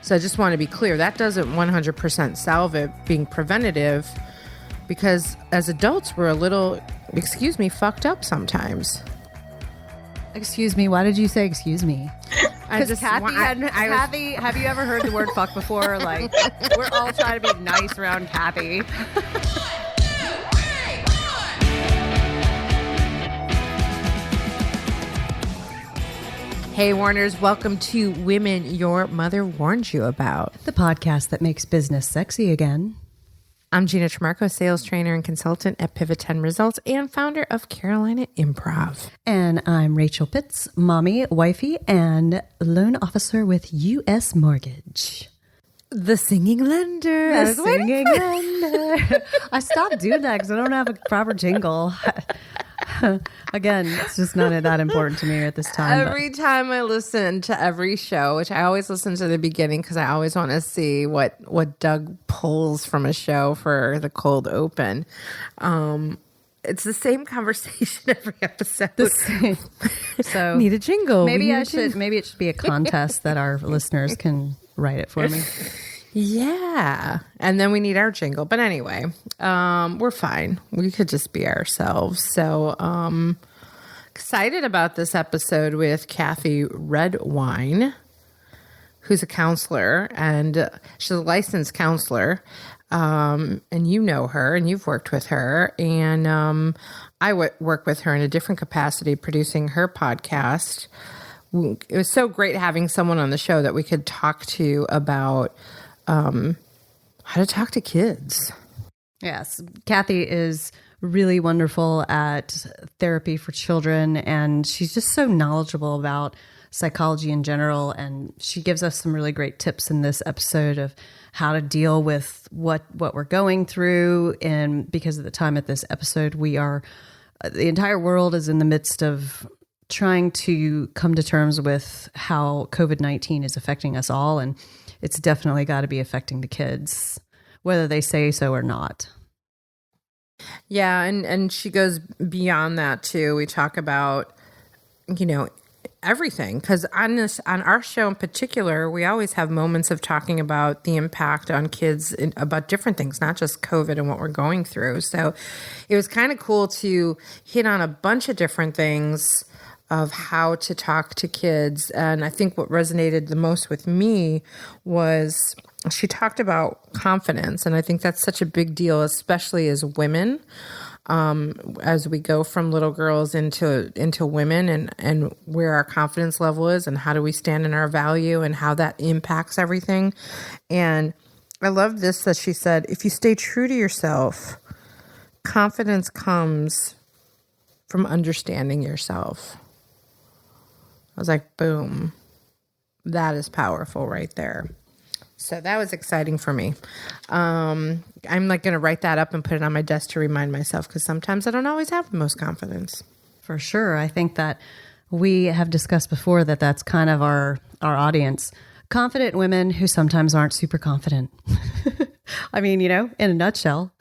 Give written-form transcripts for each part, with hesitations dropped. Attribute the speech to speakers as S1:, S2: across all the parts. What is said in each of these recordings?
S1: So I just want to be clear, that doesn't 100% solve it being preventative, because as adults, we're a little, fucked up sometimes.
S2: Excuse me, why did you say excuse me? Because
S1: Kathy,
S2: have you ever heard the word fuck before? Like, we're all trying to be nice around Kathy.
S1: Hey, Warners, welcome to Women Your Mother Warned You About,
S2: The podcast that makes business sexy again.
S1: I'm Gina Trimarco, sales trainer and consultant at Pivot10 Results and founder of Carolina Improv.
S2: And I'm Rachel Pitts, mommy, wifey, and loan officer with U.S. Mortgage.
S1: The singing lender.
S2: The singing lender. I stopped doing that because I don't have a proper jingle. Again, it's just not that important to me at this time.
S1: Every time I listen to every show, which I always listen to the beginning because I always want to see what Doug pulls from a show for the cold open. It's the same conversation every episode.
S2: The same. So
S1: need a jingle.
S2: Maybe it should be a contest that our listeners can write it for me.
S1: Yeah. And then we need our jingle. But anyway, we're fine. We could just be ourselves. So excited about this episode with Kathy Redwine, who's a counselor, and she's a licensed counselor. And you know her and you've worked with her. And I work with her in a different capacity producing her podcast. It was so great having someone on the show that we could talk to about how to talk to kids.
S2: Yes. Kathy is really wonderful at therapy for children, and she's just so knowledgeable about psychology in general. And she gives us some really great tips in this episode of how to deal with what we're going through. And because of the time at this episode, the entire world is in the midst of trying to come to terms with how COVID-19 is affecting us all. And it's definitely got to be affecting the kids, whether they say so or not.
S1: Yeah. And she goes beyond that too. We talk about, everything. Because on our show in particular, we always have moments of talking about the impact on kids about different things, not just COVID and what we're going through. So it was kind of cool to hit on a bunch of different things of how to talk to kids. And I think what resonated the most with me was she talked about confidence. And I think that's such a big deal, especially as women, as we go from little girls into women, and where our confidence level is and how do we stand in our value and how that impacts everything. And I love this, that she said, if you stay true to yourself, confidence comes from understanding yourself. I was like, boom, that is powerful right there. So that was exciting for me. I'm like going to write that up and put it on my desk to remind myself, because sometimes I don't always have the most confidence.
S2: For sure. I think that we have discussed before that that's kind of our audience. Confident women who sometimes aren't super confident. I mean, in a nutshell.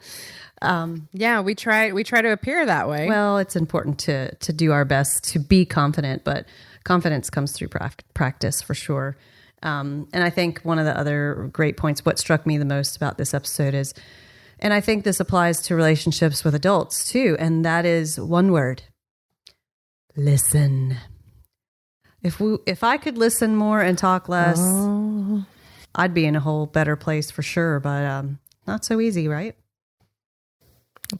S1: Yeah, we try to appear that way.
S2: Well, it's important to do our best to be confident, but confidence comes through practice for sure. And I think one of the other great points, what struck me the most about this episode is, and I think this applies to relationships with adults too, and that is one word: listen. If I could listen more and talk less, I'd be in a whole better place for sure, but not so easy, right?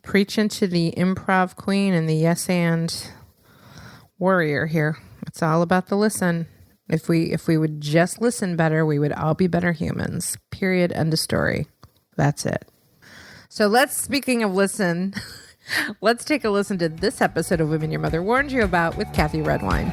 S1: Preaching to the improv queen and the yes and warrior here. It's all about the listen. If we would just listen better, we would all be better humans. Period. End of story. That's it. So speaking of listen, let's take a listen to this episode of Women Your Mother Warned You About with Kathy Redwine.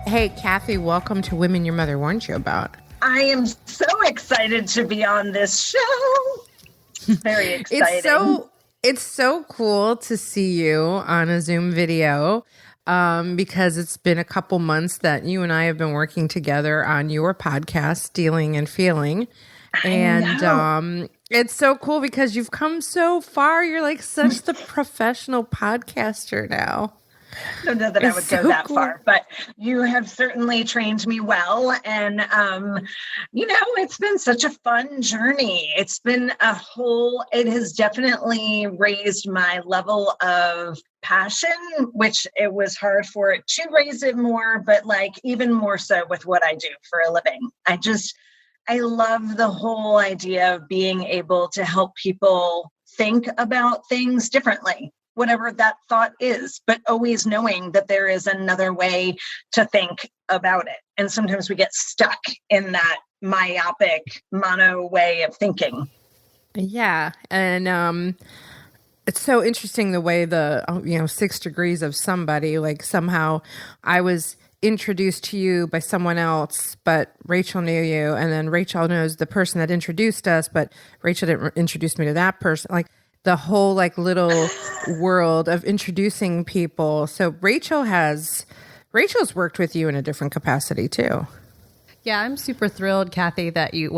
S1: Hey, Kathy, welcome to Women Your Mother Warned You About.
S3: I am so excited to be on this show. Very exciting.
S1: It's so cool to see you on a Zoom video, because it's been a couple months that you and I have been working together on your podcast, Stealing and Feeling. And it's so cool because you've come so far. You're like such the professional podcaster now.
S3: don't know that I
S1: It's
S3: would go
S1: so
S3: that
S1: cool.
S3: far, but you have certainly trained me well. And, it's been such a fun journey. It's been it has definitely raised my level of passion, which it was hard for it to raise it more, but like even more so with what I do for a living. I love the whole idea of being able to help people think about things differently, whatever that thought is, but always knowing that there is another way to think about it. And sometimes we get stuck in that myopic mono way of thinking.
S1: Yeah. And it's so interesting the way 6 degrees of somebody, like somehow I was introduced to you by someone else, but Rachel knew you. And then Rachel knows the person that introduced us, but Rachel didn't introduce me to that person. Like the whole like little world of introducing people. So Rachel's worked with you in a different capacity too.
S2: Yeah, I'm super thrilled, Kathy, that you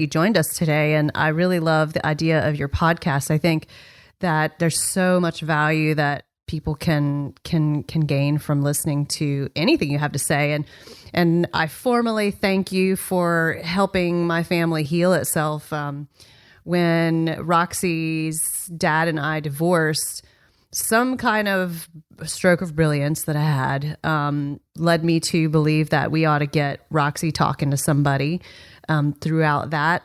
S2: joined us today. And I really love the idea of your podcast. I think that there's so much value that people can gain from listening to anything you have to say. And I formally thank you for helping my family heal itself. When Roxy's dad and I divorced, some kind of stroke of brilliance that I had led me to believe that we ought to get Roxy talking to somebody throughout that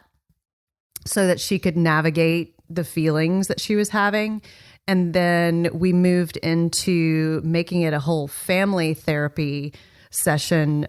S2: so that she could navigate the feelings that she was having. And then we moved into making it a whole family therapy session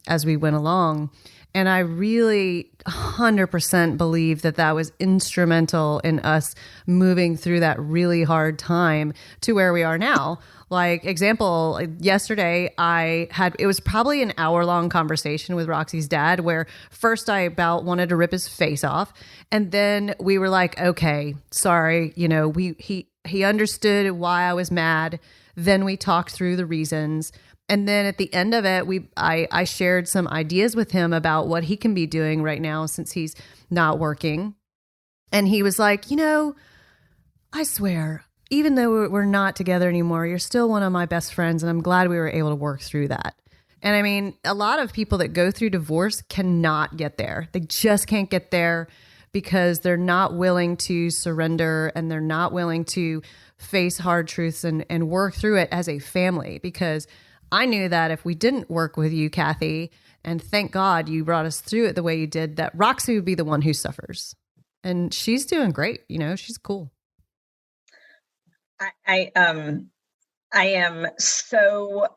S2: as we went along. And I really 100% believe that was instrumental in us moving through that really hard time to where we are now. Like example, yesterday it was probably an hour-long conversation with Roxy's dad where first I about wanted to rip his face off. And then we were like, okay, sorry, he understood why I was mad. Then we talked through the reasons. And then at the end of it, I shared some ideas with him about what he can be doing right now since he's not working. And he was like, I swear, even though we're not together anymore, you're still one of my best friends. And I'm glad we were able to work through that. And I mean, a lot of people that go through divorce cannot get there. They just can't get there because they're not willing to surrender and they're not willing to face hard truths and work through it as a family. Because I knew that if we didn't work with you, Kathy, and thank God you brought us through it the way you did, that Roxy would be the one who suffers. And she's doing great. She's cool.
S3: I am so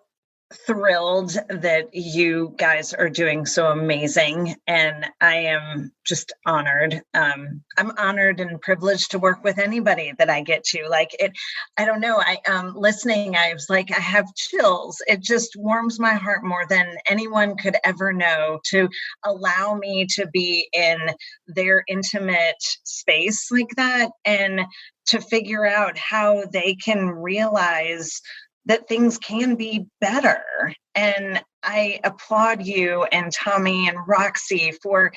S3: thrilled that you guys are doing so amazing, and I am just honored. I'm honored and privileged to work with anybody that I get to. Like it, I don't know. Listening, I was like, I have chills. It just warms my heart more than anyone could ever know to allow me to be in their intimate space like that, and to figure out how they can realize that things can be better. And I applaud you and Tommy and Roxy for,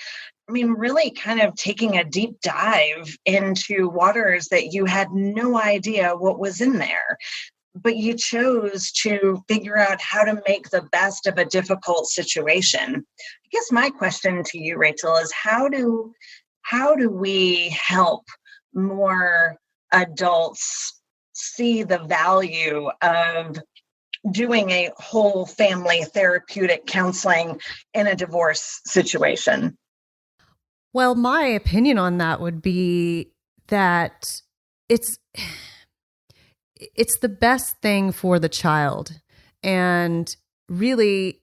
S3: really kind of taking a deep dive into waters that you had no idea what was in there. But you chose to figure out how to make the best of a difficult situation. I guess my question to you, Rachel, is how do we help more adults see the value of doing a whole family therapeutic counseling in a divorce situation?
S2: Well, my opinion on that would be that it's the best thing for the child. And really,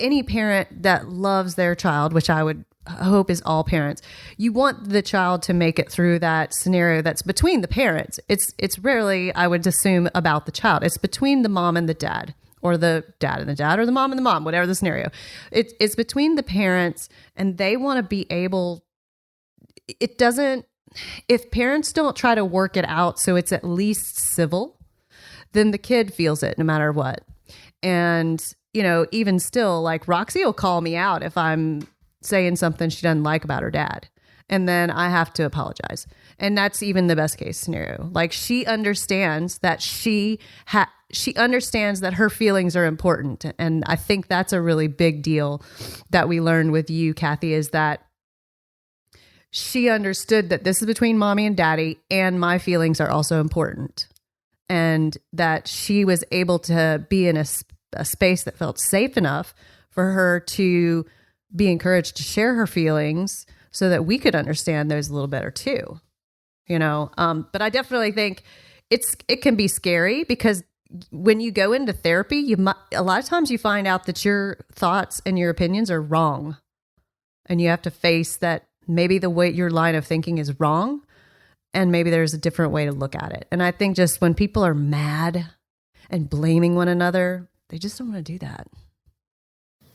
S2: any parent that loves their child, which I would hope is all parents, you want the child to make it through that scenario that's between the parents. It's rarely, I would assume, about the child. It's between the mom and the dad, or the dad and the dad, or the mom and the mom, whatever the scenario. It's between the parents, and they want to be able, if parents don't try to work it out so it's at least civil, then the kid feels it no matter what. And, even still, like Roxy will call me out if I'm saying something she doesn't like about her dad. and then I have to apologize. And that's even the best case scenario. Like she understands that she understands that her feelings are important. And I think that's a really big deal that we learned with you, Kathy, is that she understood that this is between mommy and daddy, and my feelings are also important. And that she was able to be in a space that felt safe enough for her to be encouraged to share her feelings so that we could understand those a little better too. But I definitely think it can be scary because when you go into therapy, a lot of times you find out that your thoughts and your opinions are wrong. And you have to face that maybe the way your line of thinking is wrong, and maybe there's a different way to look at it. And I think just when people are mad and blaming one another, they just don't want to do that.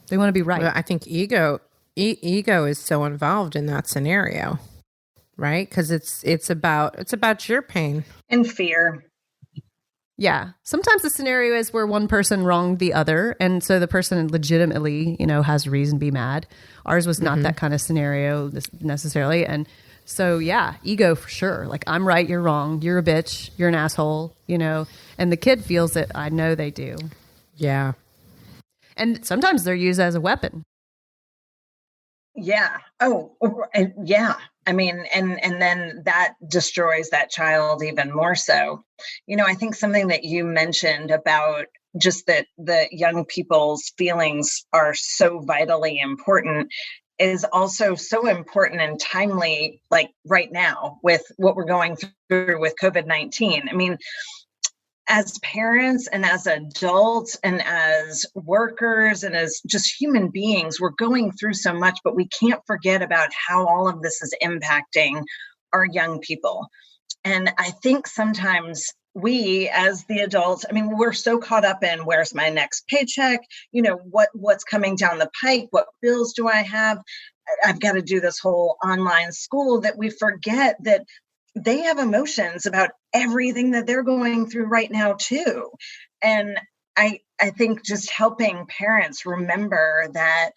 S2: They want to be right.
S1: Well, I think ego is so involved in that scenario, right? Because it's about your pain
S3: and fear.
S2: Yeah. Sometimes the scenario is where one person wronged the other, and so the person legitimately, has reason to be mad. Ours was not that kind of scenario necessarily, and so yeah, ego for sure. Like I'm right, you're wrong. You're a bitch. You're an asshole. And the kid feels it. I know they do.
S1: Yeah.
S2: And sometimes they're used as a weapon.
S3: Yeah. Oh, yeah. I mean, and then that destroys that child even more so. I think something that you mentioned about just that the young people's feelings are so vitally important is also so important and timely, like right now with what we're going through with COVID-19. I mean, as parents and as adults and as workers and as just human beings, we're going through so much, but we can't forget about how all of this is impacting our young people. And I think sometimes we as the adults, I mean, we're so caught up in where's my next paycheck, what's coming down the pike, what bills do I have? I've got to do this whole online school, that we forget that they have emotions about everything that they're going through right now too. And I think just helping parents remember that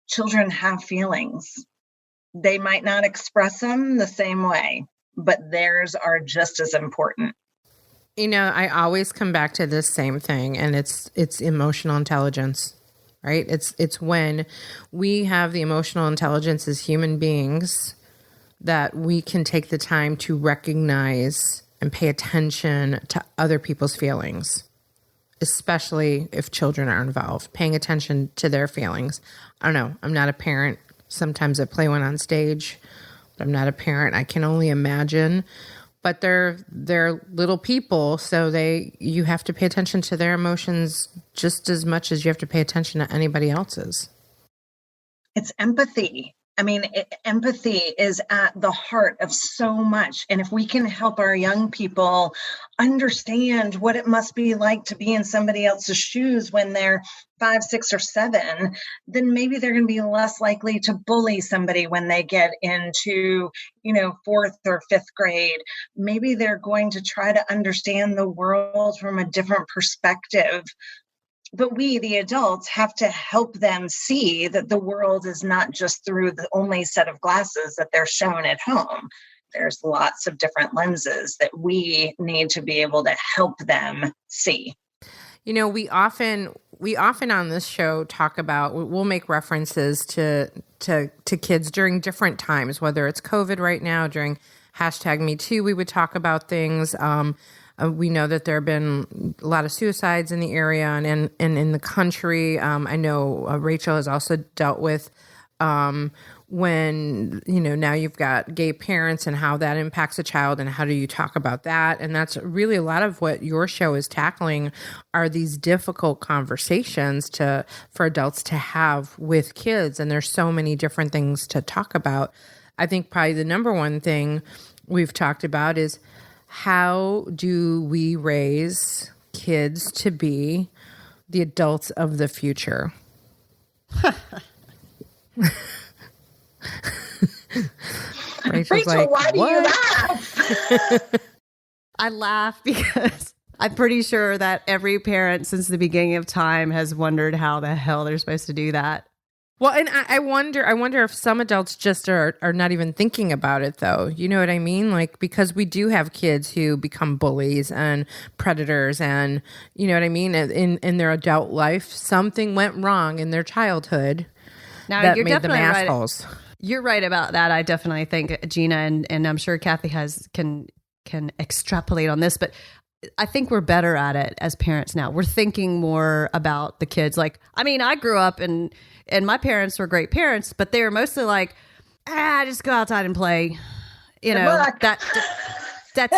S3: children have feelings. They might not express them the same way, but theirs are just as important.
S1: I always come back to this same thing, and it's emotional intelligence, right? It's when we have the emotional intelligence as human beings that we can take the time to recognize and pay attention to other people's feelings, especially if children are involved, paying attention to their feelings. I don't know. I'm not a parent. Sometimes I play one on stage, but I'm not a parent. I can only imagine. But they're little people, so you have to pay attention to their emotions just as much as you have to pay attention to anybody else's.
S3: It's empathy. I mean, empathy is at the heart of so much. And if we can help our young people understand what it must be like to be in somebody else's shoes when they're 5, 6, or 7, then maybe they're going to be less likely to bully somebody when they get into, 4th or 5th grade. Maybe they're going to try to understand the world from a different perspective. But we, the adults, have to help them see that the world is not just through the only set of glasses that they're shown at home. There's lots of different lenses that we need to be able to help them see.
S1: We often on this show talk about, we'll make references to kids during different times, whether it's COVID right now, during #MeToo, we would talk about things. We know that there have been a lot of suicides in the area and in the country. I know Rachel has also dealt with when, now you've got gay parents and how that impacts a child, and how do you talk about that? And that's really a lot of what your show is tackling, are these difficult conversations for adults to have with kids. And there's so many different things to talk about. I think probably the number one thing we've talked about is, how do we raise kids to be the adults of the future?
S3: Rachel, why do you laugh?
S2: I laugh because I'm pretty sure that every parent since the beginning of time has wondered how the hell they're supposed to do that.
S1: Well, and I wonder if some adults just are not even thinking about it, though. You know what I mean? Like, because we do have kids who become bullies and predators, and you know what I mean? In their adult life, something went wrong in their childhood that
S2: you're
S1: made them
S2: definitely right.
S1: assholes.
S2: You're right about that. I definitely think Gina and I'm sure Kathy can extrapolate on this, but I think we're better at it as parents now. We're thinking more about the kids. Like, I mean, I grew up and my parents were great parents, but they were mostly like, just go outside and play. You know, that's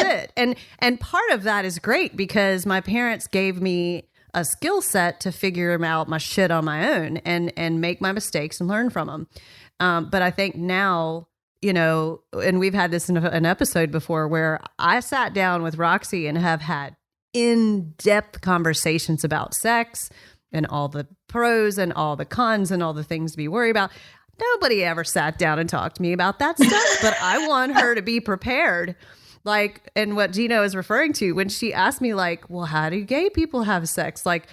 S2: it. And part of that is great because my parents gave me a skill set to figure out my shit on my own and make my mistakes and learn from them. But I think now, you know, and we've had this in an episode before where I sat down with Roxy and have had in-depth conversations about sex and all the pros and all the cons and all the things to be worried about. Nobody ever sat down and talked to me about that stuff, but I want her to be prepared. Like, and what Gina is referring to when she asked me, like, well, how do gay people have sex? Like,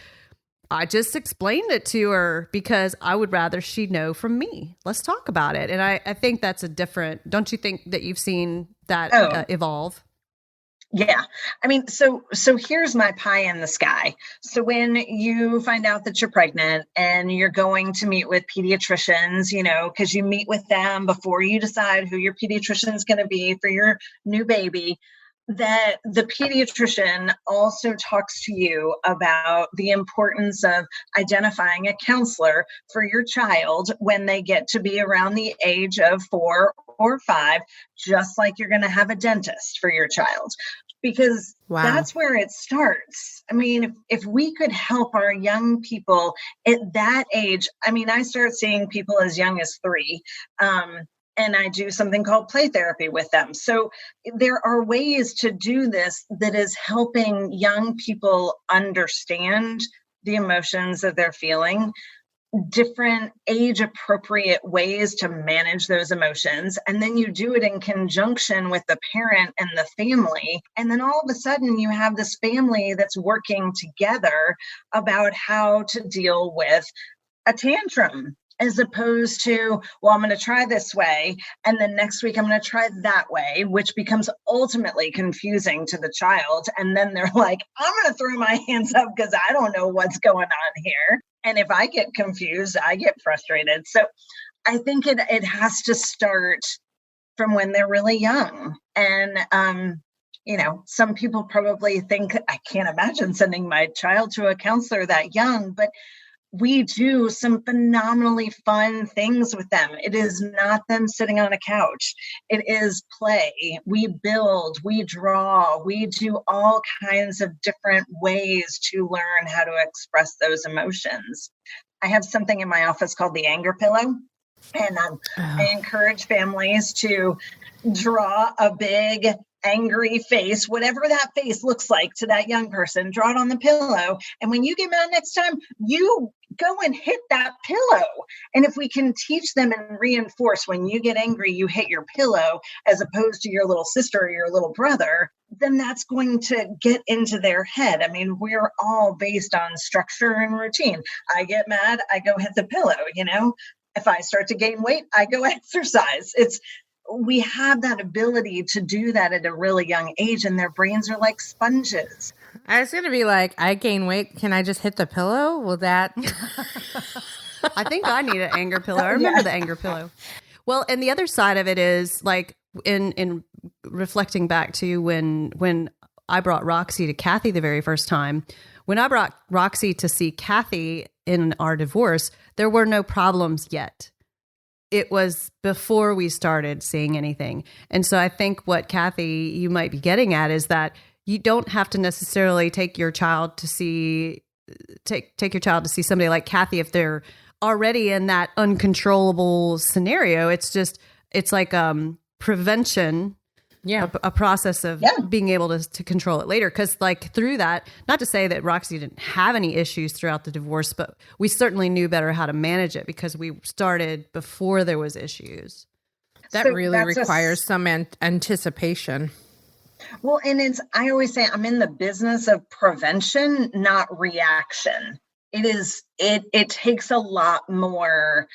S2: I just explained it to her because I would rather she know from me. Let's talk about it. And I think that's a different, don't you think that you've seen that evolve?
S3: Yeah. I mean, so here's my pie in the sky. So when you find out that you're pregnant and you're going to meet with pediatricians, you know, because you meet with them before you decide who your pediatrician is going to be for your new baby, that the pediatrician also talks to you about the importance of identifying a counselor for your child when they get to be around the age of 4 or 5, just like you're going to have a dentist for your child. Because that's where it starts. I mean, if we could help our young people at that age, I mean, I start seeing people as young as 3. And I do something called play therapy with them. So there are ways to do this that is helping young people understand the emotions that they're feeling, different age appropriate ways to manage those emotions. And then you do it in conjunction with the parent and the family. And then all of a sudden you have this family that's working together about how to deal with a tantrum, as opposed to, well, I'm going to try this way, and then next week I'm going to try that way, which becomes ultimately confusing to the child. And then they're like, I'm going to throw my hands up because I don't know what's going on here. And if I get confused, I get frustrated. So I think it has to start from when they're really young. And, you know, some people probably think, I can't imagine sending my child to a counselor that young, but we do some phenomenally fun things with them. It is not them sitting on a couch. It is play. We build, we draw, we do all kinds of different ways to learn how to express those emotions. I have something in my office called the anger pillow. And I encourage families to draw a big angry face, whatever that face looks like to that young person, draw it on the pillow. And when you get mad next time, you go and hit that pillow. And if we can teach them and reinforce when you get angry, you hit your pillow as opposed to your little sister or your little brother, then that's going to get into their head. I mean, we're all based on structure and routine. I get mad, I go hit the pillow, you know? If I start to gain weight, I go exercise. We have that ability to do that at a really young age, and their brains are like sponges.
S1: I was going to be like, I gain weight. Can I just hit the pillow? Will that?
S2: I think I need an anger pillow. I remember the anger pillow. Well, and the other side of it is like in reflecting back to when I brought Roxy to Kathy the very first time, when I brought Roxy to see Kathy in our divorce, there were no problems yet. It was before we started seeing anything. And so I think what Kathy, you might be getting at is that you don't have to necessarily take your child to see somebody like Kathy if they're already in that uncontrollable scenario. It's like prevention.
S1: Yeah.
S2: A process of being able to control it later. Because like through that, not to say that Roxy didn't have any issues throughout the divorce, but we certainly knew better how to manage it because we started before there was issues.
S1: That really requires some anticipation.
S3: Well, and I always say I'm in the business of prevention, not reaction. it takes a lot more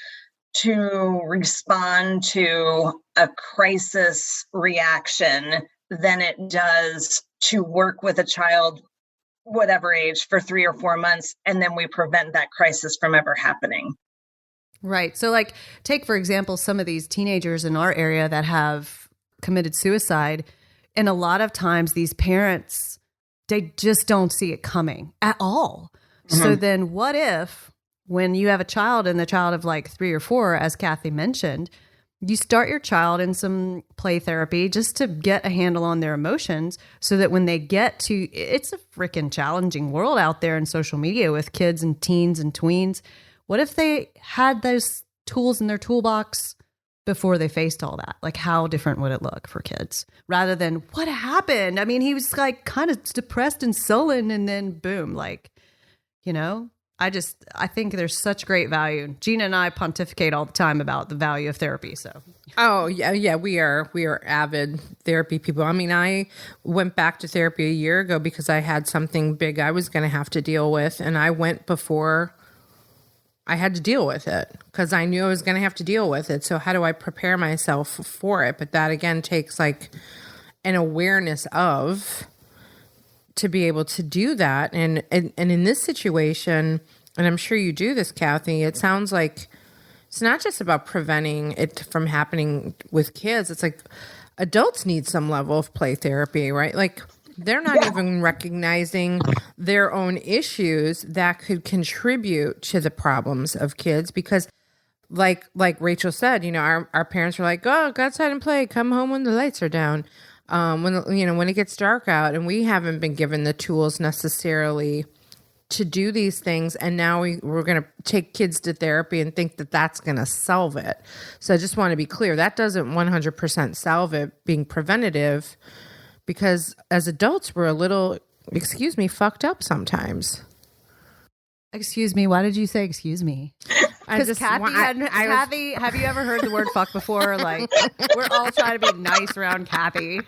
S3: to respond to a crisis reaction than it does to work with a child, whatever age, for 3 or 4 months, and then we prevent that crisis from ever happening.
S2: Right. So like take, for example, some of these teenagers in our area that have committed suicide. And a lot of times these parents, they just don't see it coming at all. Mm-hmm. So then what if when you have a child and the child of like 3 or 4, as Kathy mentioned, you start your child in some play therapy just to get a handle on their emotions so that when they get to, it's a freaking challenging world out there in social media with kids and teens and tweens. What if they had those tools in their toolbox before they faced all that? Like, how different would it look for kids rather than what happened? I mean, he was like kind of depressed and sullen and then boom, like, you know, I think there's such great value. Gina and I pontificate all the time about the value of therapy. So,
S1: oh yeah, we are avid therapy people. I mean, I went back to therapy a year ago because I had something big I was going to have to deal with, and I went before I had to deal with it because I knew I was going to have to deal with it. So how do I prepare myself for it? But that again takes like an awareness of to be able to do that. And in this situation, and I'm sure you do this, Kathy, it sounds like it's not just about preventing it from happening with kids. It's like adults need some level of play therapy, right? Like they're not even recognizing their own issues that could contribute to the problems of kids because like Rachel said, you know, our parents were like, oh, go outside and play, come home when the lights are down. When it gets dark out, and we haven't been given the tools necessarily to do these things. And now we're going to take kids to therapy and think that that's going to solve it. So I just want to be clear. That doesn't 100% solve it being preventative because as adults, we're a little, fucked up sometimes.
S2: Excuse me. Why did you say excuse me? Because Kathy, have you ever heard the word fuck before? Like, we're all trying to be nice around Kathy.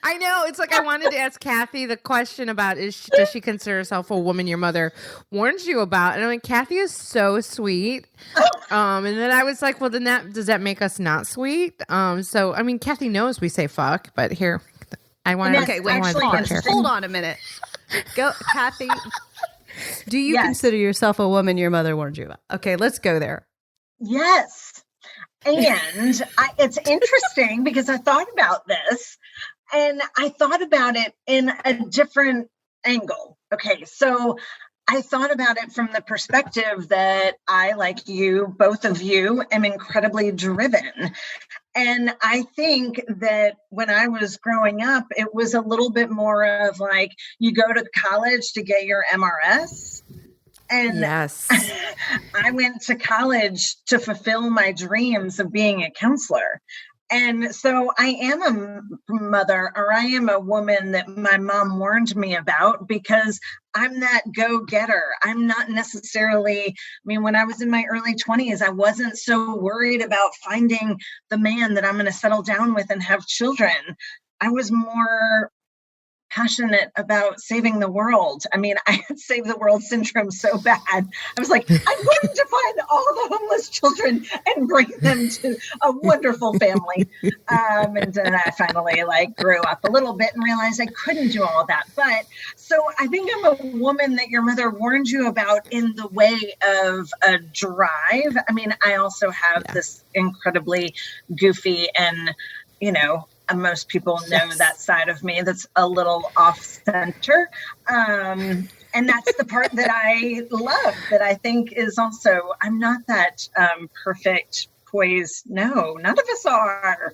S1: I know. It's like I wanted to ask Kathy the question about does she consider herself a woman your mother warned you about? And I'm like, Kathy is so sweet. And then I was like, well, then does that make us not sweet? So, I mean, Kathy knows we say fuck, but here, I want to.
S2: Okay, wait, hold on a minute. Go, Kathy. Do you consider yourself a woman your mother warned you about? Okay, let's go there.
S3: Yes. And it's interesting because I thought about this and I thought about it in a different angle. Okay, so I thought about it from the perspective that I, like you, both of you, am incredibly driven. And I think that when I was growing up, it was a little bit more of like, you go to college to get your MRS. And
S1: yes.
S3: I went to college to fulfill my dreams of being a counselor. And so I am a mother, or I am a woman that my mom warned me about because I'm that go-getter. I'm not necessarily, when I was in my early 20s, I wasn't so worried about finding the man that I'm going to settle down with and have children. I was more passionate about saving the world. I had save the world syndrome so bad. I was like, I'm going to find all the homeless children and bring them to a wonderful family. And then I finally grew up a little bit and realized I couldn't do all that. But so I think I'm a woman that your mother warned you about in the way of a drive. I also have this incredibly goofy and, most people know that side of me that's a little off center. And that's the part that I love, that I think is also, I'm not that perfect, poised. No, none of us are.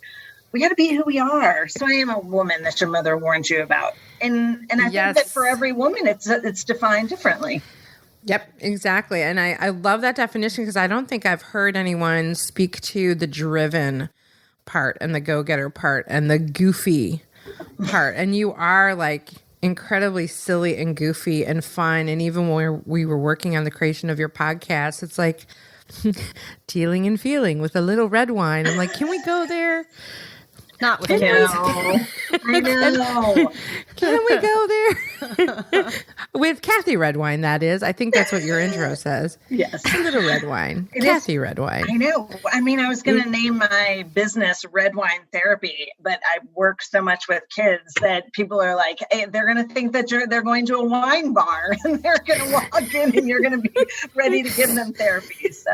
S3: We got to be who we are. So I am a woman that your mother warned you about. And I think that for every woman, it's defined differently.
S1: Yep, exactly. And I love that definition because I don't think I've heard anyone speak to the driven part and the go-getter part and the goofy part. And you are incredibly silly and goofy and fun. And even when we were working on the creation of your podcast, it's like dealing and feeling with a little red wine. I'm like, can we go there?
S2: Not with
S3: I
S2: kids.
S3: know. I know.
S1: Can we go there? With Kathy Redwine, that is. I think that's what your intro says.
S3: Yes.
S1: Little Redwine.
S3: It
S1: Kathy
S3: is.
S1: Redwine.
S3: I know. I mean, I was going to name my business Redwine Therapy, but I work so much with kids that people are like, hey, they're going to think that they're going to a wine bar and they're going to walk in and you're going to be ready to give them therapy. So,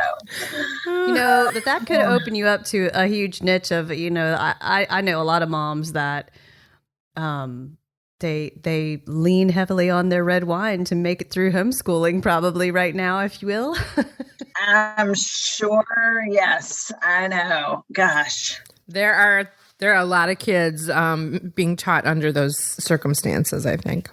S2: that could open you up to a huge niche of, I know a lot of moms that they lean heavily on their red wine to make it through homeschooling probably right now, if you will.
S3: I'm sure. Yes, I know. Gosh.
S1: There are a lot of kids being taught under those circumstances, I think.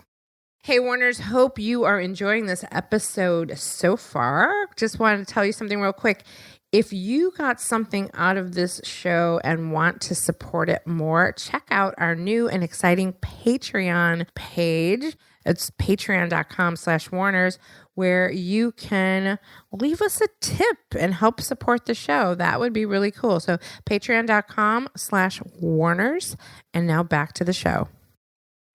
S1: Hey, Warners, hope you are enjoying this episode so far. Just wanted to tell you something real quick. If you got something out of this show and want to support it more, check out our new and exciting Patreon page. It's patreon.com/Warners, where you can leave us a tip and help support the show. That would be really cool. So patreon.com/Warners. And now back to the show.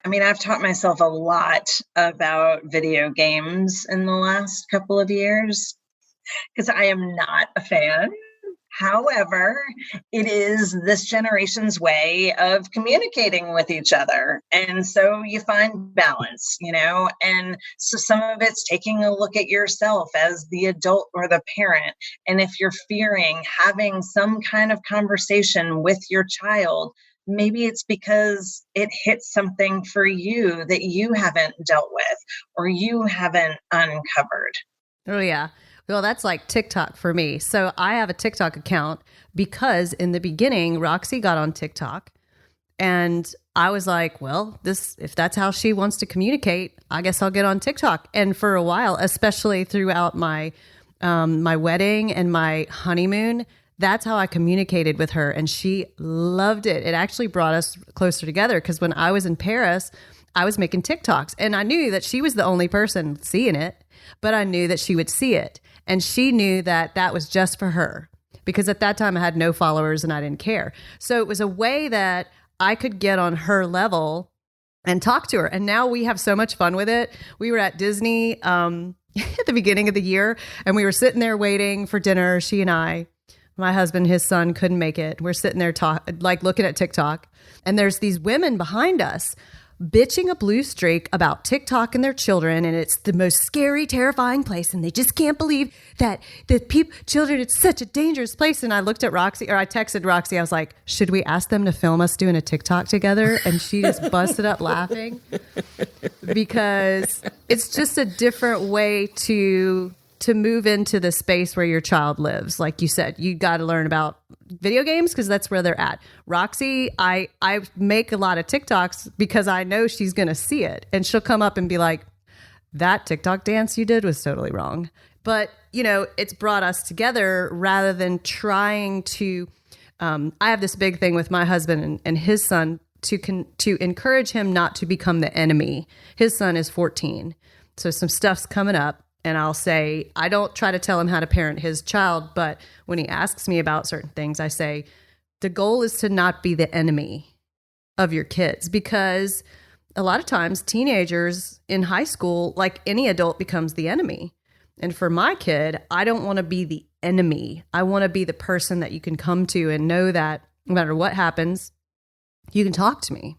S3: I mean, I've taught myself a lot about video games in the last couple of years because I am not a fan. However, it is this generation's way of communicating with each other. And so you find balance, and so some of it's taking a look at yourself as the adult or the parent. And if you're fearing having some kind of conversation with your child, maybe it's because it hits something for you that you haven't dealt with or you haven't uncovered.
S2: Oh, yeah. Well, that's like TikTok for me. So I have a TikTok account because in the beginning, Roxy got on TikTok and I was like, well, if that's how she wants to communicate, I guess I'll get on TikTok. And for a while, especially throughout my wedding and my honeymoon, that's how I communicated with her. And she loved it. It actually brought us closer together because when I was in Paris, I was making TikToks and I knew that she was the only person seeing it, but I knew that she would see it. And she knew that that was just for her because at that time I had no followers and I didn't care. So it was a way that I could get on her level and talk to her. And now we have so much fun with it. We were at Disney at the beginning of the year and we were sitting there waiting for dinner. She and I, my husband, his son couldn't make it. We're sitting there looking at TikTok and there's these women behind us bitching a blue streak about TikTok and their children, and it's the most scary, terrifying place, and they just can't believe that children, it's such a dangerous place. And I looked at Roxy, or I texted Roxy, I was like, should we ask them to film us doing a TikTok together? And she just busted up laughing because it's just a different way to move into the space where your child lives. Like you said, you got to learn about video games because that's where they're at. Roxy, I make a lot of TikToks because I know she's going to see it and she'll come up and be like, that TikTok dance you did was totally wrong. But, it's brought us together rather than trying to, I have this big thing with my husband and his son to encourage him not to become the enemy. His son is 14. So some stuff's coming up. And I'll say, I don't try to tell him how to parent his child, but when he asks me about certain things, I say, the goal is to not be the enemy of your kids because a lot of times teenagers in high school, like any adult, becomes the enemy. And for my kid, I don't want to be the enemy. I want to be the person that you can come to and know that no matter what happens, you can talk to me.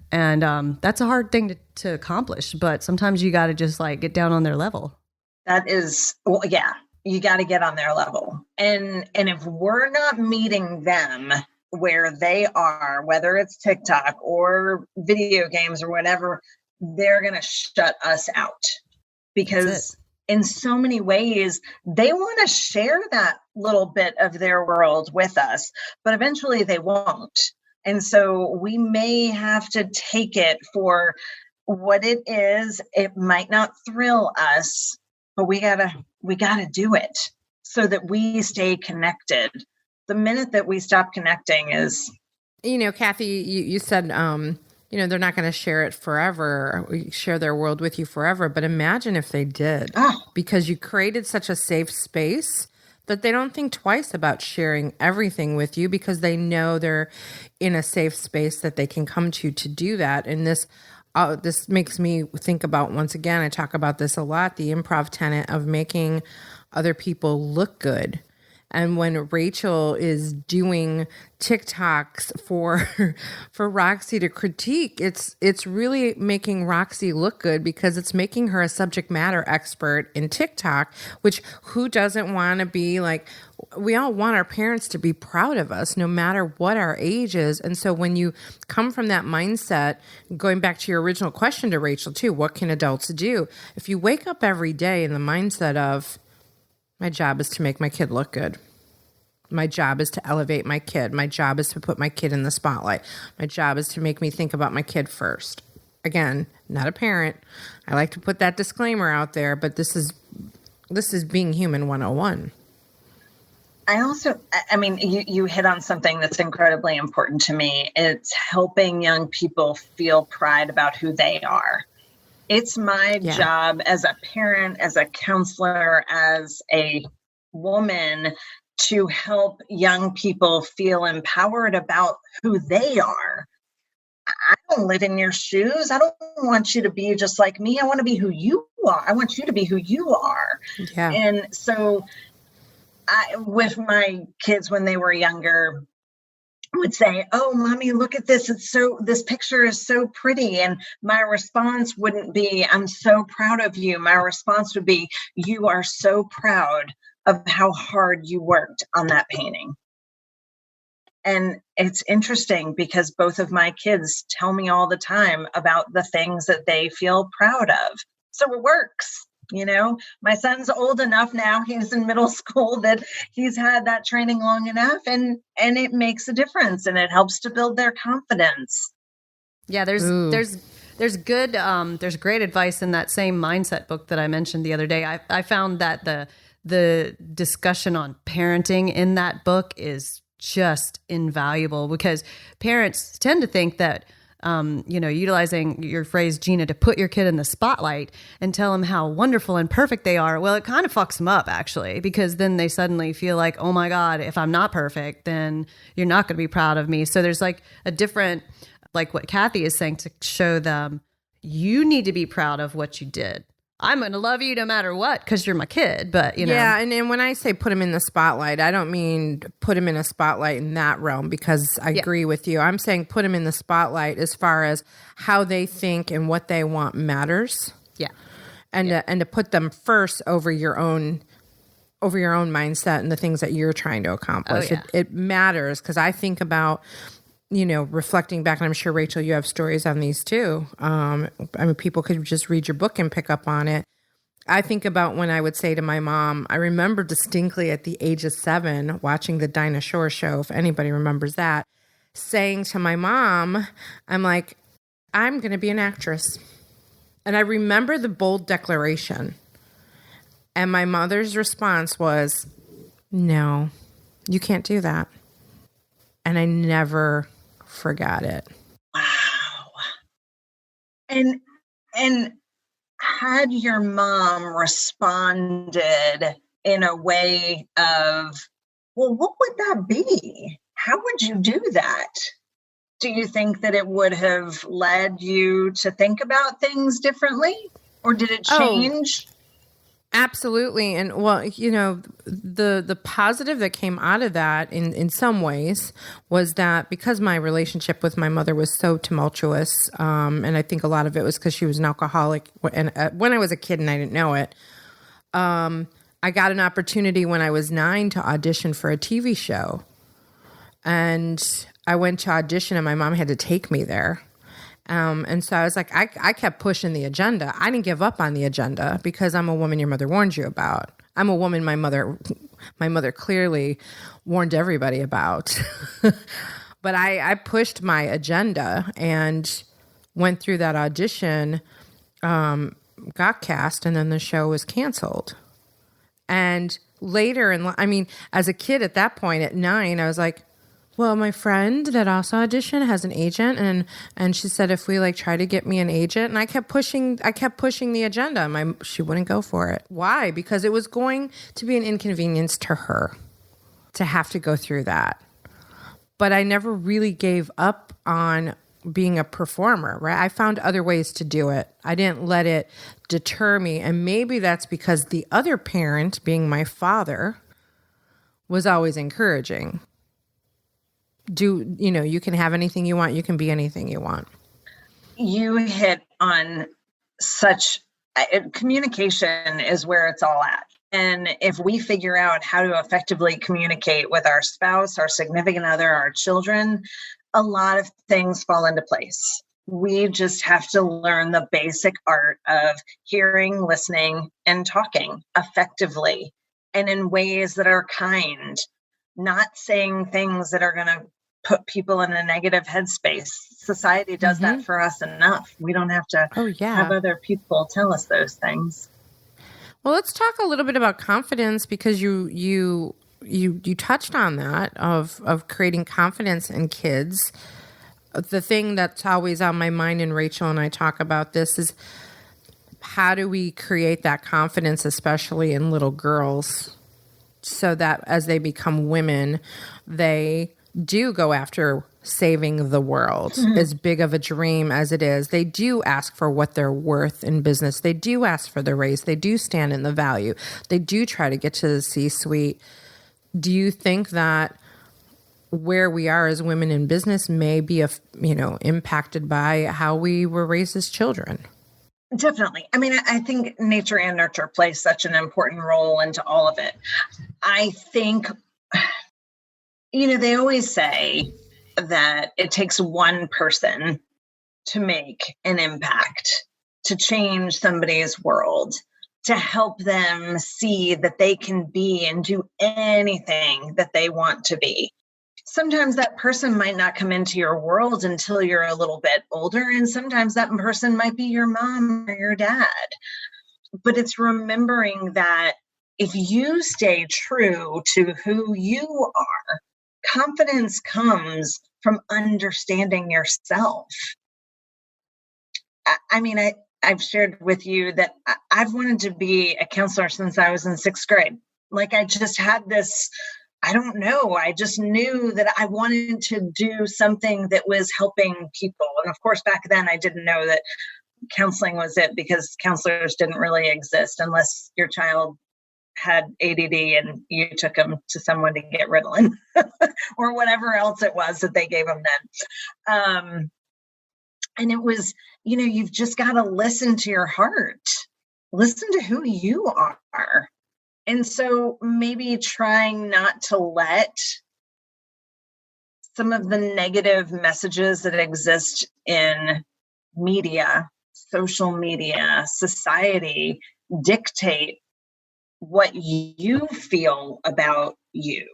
S2: And that's a hard thing to accomplish, but sometimes you got to just get down on their level.
S3: That is, well, yeah, you got to get on their level. And if we're not meeting them where they are, whether it's TikTok or video games or whatever, they're going to shut us out because in so many ways, they want to share that little bit of their world with us, but eventually they won't. And so we may have to take it for what it is. It might not thrill us, but we gotta do it so that we stay connected. The minute that we stop connecting is,
S1: Kathy, you said, they're not going to share it forever, share their world with you forever. But imagine if they did, because you created such a safe space that they don't think twice about sharing everything with you because they know they're in a safe space that they can come to do that. And this makes me think about, once again, I talk about this a lot, the improv tenet of making other people look good. And when Rachel is doing TikToks for Roxy to critique, it's really making Roxy look good because it's making her a subject matter expert in TikTok, which who doesn't want to be like, we all want our parents to be proud of us no matter what our age is. And so when you come from that mindset, going back to your original question to Rachel too, what can adults do? If you wake up every day in the mindset of, my job is to make my kid look good. My job is to elevate my kid. My job is to put my kid in the spotlight. My job is to make me think about my kid first. Again, not a parent. I like to put that disclaimer out there, but this is being human 101.
S3: I mean, you hit on something that's incredibly important to me. It's helping young people feel pride about who they are. It's my job as a parent, as a counselor, as a woman to help young people feel empowered about who they are. I don't live in your shoes. I don't want you to be just like me. I want to be who you are. I want you to be who you are.
S1: Yeah.
S3: And so with my kids when they were younger, would say, "Oh, mommy, look at this. This picture is so pretty." And my response wouldn't be, "I'm so proud of you." My response would be, "You are so proud of how hard you worked on that painting." And it's interesting because both of my kids tell me all the time about the things that they feel proud of. So it works. You know, my son's old enough now, he's in middle school, that he's had that training long enough, and it makes a difference, and it helps to build their confidence.
S2: Yeah, there's great advice in that same mindset book that I mentioned the other day. I found that the discussion on parenting in that book is just invaluable because parents tend to think that utilizing your phrase, Gina, to put your kid in the spotlight and tell them how wonderful and perfect they are. Well, it kind of fucks them up actually, because then they suddenly feel like, oh my God, if I'm not perfect, then you're not going to be proud of me. So there's like a different, like what Kathy is saying, to show them you need to be proud of what you did. I'm going to love you no matter what because you're my kid, but
S1: Yeah, and when I say put him in the spotlight, I don't mean put him in a spotlight in that realm, because I agree with you. I'm saying put him in the spotlight as far as how they think and what they want matters.
S2: Yeah.
S1: And to put them first over your own mindset and the things that you're trying to accomplish.
S2: Oh, yeah.
S1: It matters, because I think about, reflecting back, and I'm sure, Rachel, you have stories on these too. I mean, people could just read your book and pick up on it. I think about when I would say to my mom, I remember distinctly at the age of 7, watching the Dinah Shore show, if anybody remembers that, saying to my mom, I'm like, I'm going to be an actress. And I remember the bold declaration. And my mother's response was, no, you can't do that. And I never forgot it.
S3: Wow. And had your mom responded in a way of, well, what would that be? How would you do that? Do you think that it would have led you to think about things differently? Or did it change?
S1: Absolutely. And well, the positive that came out of that in some ways was that because my relationship with my mother was so tumultuous, and I think a lot of it was because she was an alcoholic, and when I was a kid and I didn't know it, I got an opportunity when I was 9 to audition for a TV show. And I went to audition and my mom had to take me there. And so I was like, I kept pushing the agenda. I didn't give up on the agenda because I'm a woman your mother warned you about. I'm a woman my mother clearly warned everybody about. But I pushed my agenda and went through that audition, got cast, and then the show was canceled. And later, as a kid at that point at 9, I was like, Well, my friend that also auditioned has an agent, and she said if we like try to get me an agent, and I kept pushing the agenda. She wouldn't go for it. Why? Because it was going to be an inconvenience to her to have to go through that. But I never really gave up on being a performer, right? I found other ways to do it. I didn't let it deter me, and maybe that's because the other parent, being my father, was always encouraging. You can have anything you want. You can be anything you want.
S3: You hit on communication is where it's all at. And if we figure out how to effectively communicate with our spouse, our significant other, our children, a lot of things fall into place. We just have to learn the basic art of hearing, listening, and talking effectively and in ways that are kind, not saying things that are going to put people in a negative headspace. Society does that for us enough. We don't have to have other people tell us those things.
S1: Well, let's talk a little bit about confidence, because you touched on that of creating confidence in kids. The thing that's always on my mind, and Rachel and I talk about this, is how do we create that confidence, especially in little girls, so that as they become women, they do go after saving the world, as big of a dream as it is. They do ask for what they're worth in business. They do ask for the raise. They do stand in the value. They do try to get to the C-suite. Do you think that where we are as women in business may be, impacted by how we were raised as children?
S3: Definitely. I mean, I think nature and nurture play such an important role into all of it. I think, they always say that it takes one person to make an impact, to change somebody's world, to help them see that they can be and do anything that they want to be. Sometimes that person might not come into your world until you're a little bit older, and sometimes that person might be your mom or your dad. But it's remembering that if you stay true to who you are, confidence comes from understanding yourself. I've shared with you that I've wanted to be a counselor since I was in 6th grade. Like, I just had this, I don't know, I just knew that I wanted to do something that was helping people. And of course, back then I didn't know that counseling was it, because counselors didn't really exist unless your child had ADD and you took them to someone to get Ritalin or whatever else it was that they gave them then. And it was, you've just got to listen to your heart, listen to who you are. And so maybe trying not to let some of the negative messages that exist in media, social media, society dictate what you feel about you.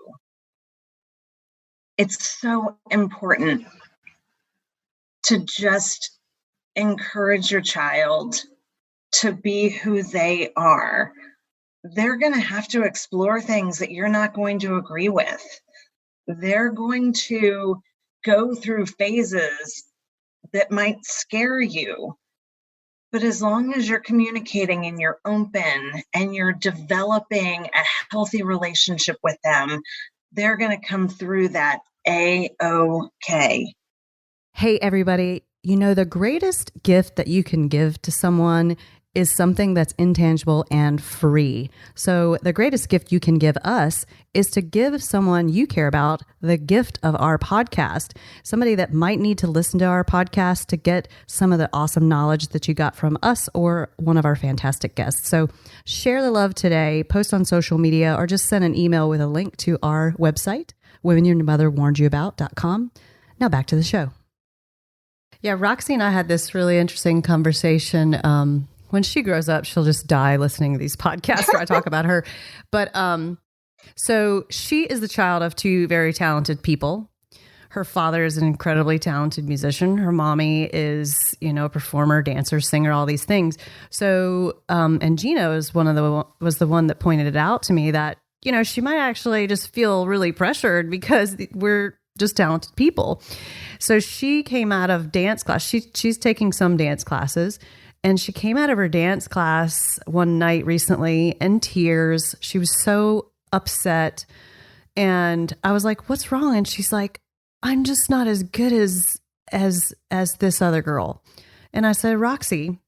S3: It's so important to just encourage your child to be who they are. They're going to have to explore things that you're not going to agree with. They're going to go through phases that might scare you. But as long as you're communicating and you're open and you're developing a healthy relationship with them, they're going to come through that A-OK.
S2: Hey, everybody. The greatest gift that you can give to someone is something that's intangible and free. So the greatest gift you can give us is to give someone you care about the gift of our podcast, somebody that might need to listen to our podcast to get some of the awesome knowledge that you got from us or one of our fantastic guests. So share the love today, post on social media, or just send an email with a link to our website, womenyourmotherwarnedyouabout.com. Now back to the show. Yeah, Roxy and I had this really interesting conversation. When she grows up, she'll just die listening to these podcasts where I talk about her. But so she is the child of two very talented people. Her father is an incredibly talented musician. Her mommy is, a performer, dancer, singer, all these things. So, and Gina was the one that pointed it out to me that, she might actually just feel really pressured because we're just talented people. So she came out of dance class. She's taking some dance classes, and she came out of her dance class one night recently in tears. She was so upset. And I was like, "What's wrong?" And she's like, "I'm just not as good as this other girl." And I said, "Roxy,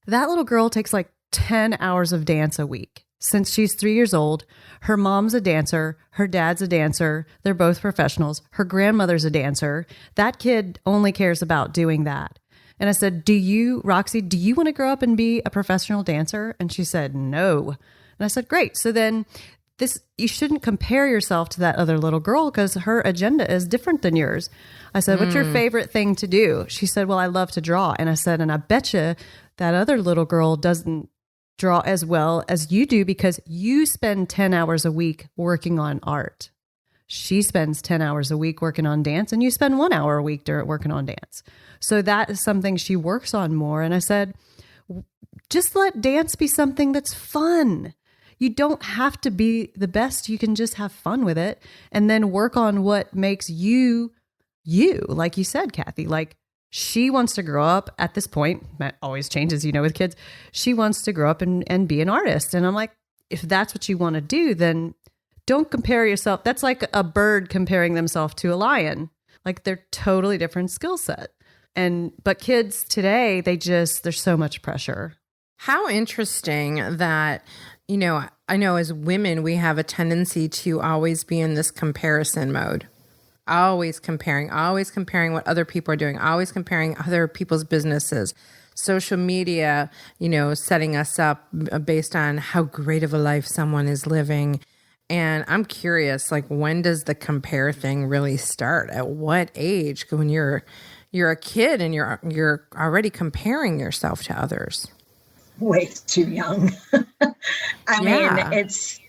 S2: that little girl takes like 10 hours of dance a week. Since she's 3 years old, her mom's a dancer, her dad's a dancer, they're both professionals, her grandmother's a dancer. That kid only cares about doing that." And I said, Roxy, do you want to grow up and be a professional dancer? And she said, "No." And I said, "Great. So then you shouldn't compare yourself to that other little girl because her agenda is different than yours." I said, "What's your favorite thing to do?" She said, "Well, I love to draw." And I said, "And I bet you that other little girl doesn't draw as well as you do because you spend 10 hours a week working on art. She spends 10 hours a week working on dance, and you spend 1 hour a week working on dance. So that is something she works on more." And I said, "Just let dance be something that's fun. You don't have to be the best. You can just have fun with it and then work on what makes you, like you said, Kathy. Like, she wants to grow up at this point. That always changes, with kids. She wants to grow up and be an artist." And I'm like, if that's what you want to do, then don't compare yourself. That's like a bird comparing themselves to a lion. Like, they're totally different skill set. But kids today, there's so much pressure.
S1: How interesting that, I know as women, we have a tendency to always be in this comparison mode. Always comparing what other people are doing, always comparing other people's businesses, social media, setting us up based on how great of a life someone is living. And I'm curious, like, when does the compare thing really start? At what age? When you're a kid and you're already comparing yourself to others.
S3: Way too young. I mean,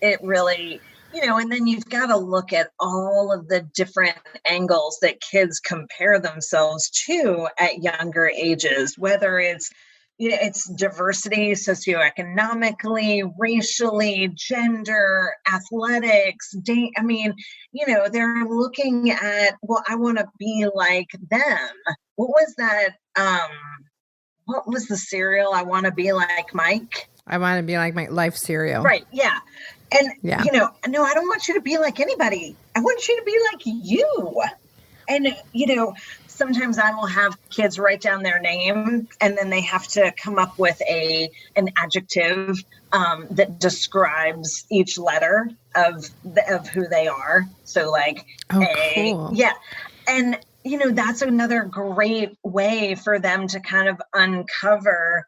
S3: it really, and then you've got to look at all of the different angles that kids compare themselves to at younger ages, whether it's diversity socioeconomically, racially, gender, athletics. They're looking at, well, I want to be like them. What was that? What was the cereal? I want to be like Mike.
S1: I want to be like my life cereal.
S3: Right. Yeah. And, no, I don't want you to be like anybody. I want you to be like you. And, sometimes I will have kids write down their name and then they have to come up with an adjective that describes each letter of who they are. So like,
S1: cool.
S3: Yeah. And, that's another great way for them to kind of uncover,